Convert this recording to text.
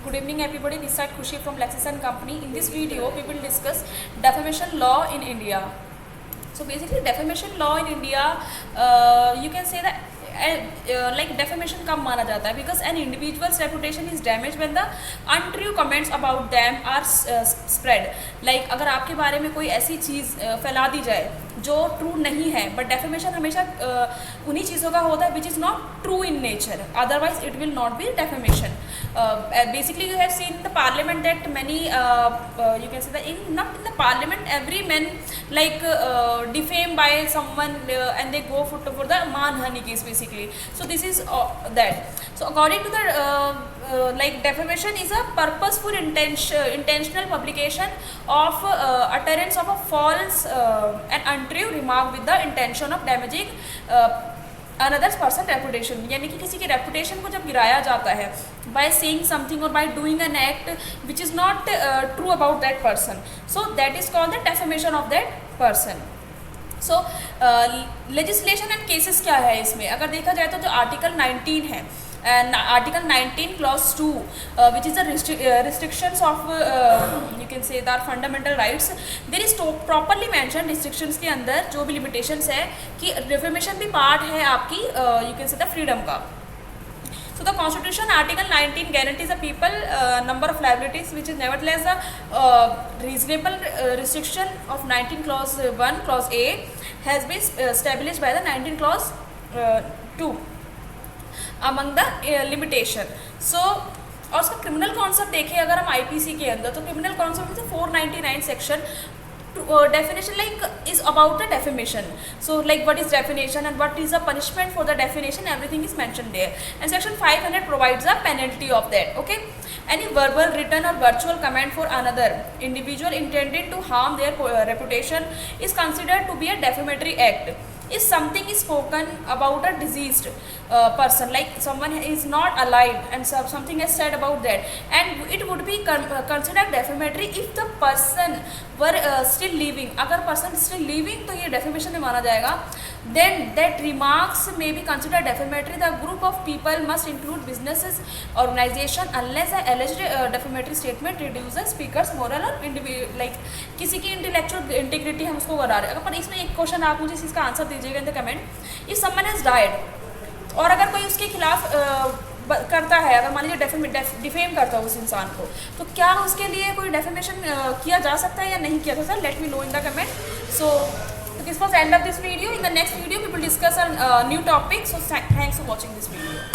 Good evening everybody, this is Khushi from Lexis & Company. In this video, we will discuss defamation law in India. So basically defamation law in India, you can say that like defamation कब माना जाता है because an individual's reputation is damaged when the untrue comments about them are spread. Like अगर आपके बारे में कोई ऐसी चीज़ फैला दी जाए जो ट्रू नहीं है, बट डेफेमेशन हमेशा उन्हीं चीज़ों का होता है which is not true in nature, otherwise it will not be defamation. Basically you have seen in the parliament that many you can say that not in the parliament every man like defamed by someone and they go for the manhani case basically. So this is that. So according to the like defamation is a purposeful intentional publication of utterance of a false and untrue remark with the intention of damaging another's person reputation, यानी कि किसी की reputation को जब गिराया जाता है by saying something और by doing an act which is not true about that person, so that is called the defamation of that person. So legislation and cases क्या है इसमें, अगर देखा जाए तो जो आर्टिकल 19 है, Article 19 Clause 2 which is the restrictions of you can say that fundamental rights. There is properly mentioned restrictions के अंदर जो भी limitations है कि defamation भी part है आपकी you can say the freedom का. So the Constitution Article 19 guarantees the people number of liabilities which is nevertheless a reasonable restriction of 19 Clause 1 Clause A has been established by the 19 Clause 2 among the limitation. So और उसका criminal concept देखें अगर हम IPC के अंदर, तो criminal concept में 499 section definition like is about the defamation. So like what is defamation and what is the punishment for the defamation, everything is mentioned there, and section 500 provides a penalty of that. Okay, any verbal, written or virtual comment for another individual intended to harm their reputation is considered to be a defamatory act. If something is spoken about a deceased person, like someone is not alive and something is said about that, and it would be considered defamatory if the person were still living. अगर person still living तो ये defamation में माना जाएगा. Then that remarks may be considered defamatory. The group of people must include businesses, organization, unless the alleged defamatory statement reduces speaker's moral or like किसी की intellectual integrity हम उसको बता रहे हैं. पर इसमें एक क्वेश्चन आप मुझे इसका आंसर दीजिएगा इन the comment. If someone has died और अगर कोई उसके खिलाफ करता है, अगर मान लीजिए डिफेम करता है उस इंसान को, तो क्या उसके लिए कोई डेफेमेशन किया जा सकता है या नहीं किया जा सकता? Let me know in the comment. So this was end of this video. In the next video we will discuss a new topic. So thanks for watching this video.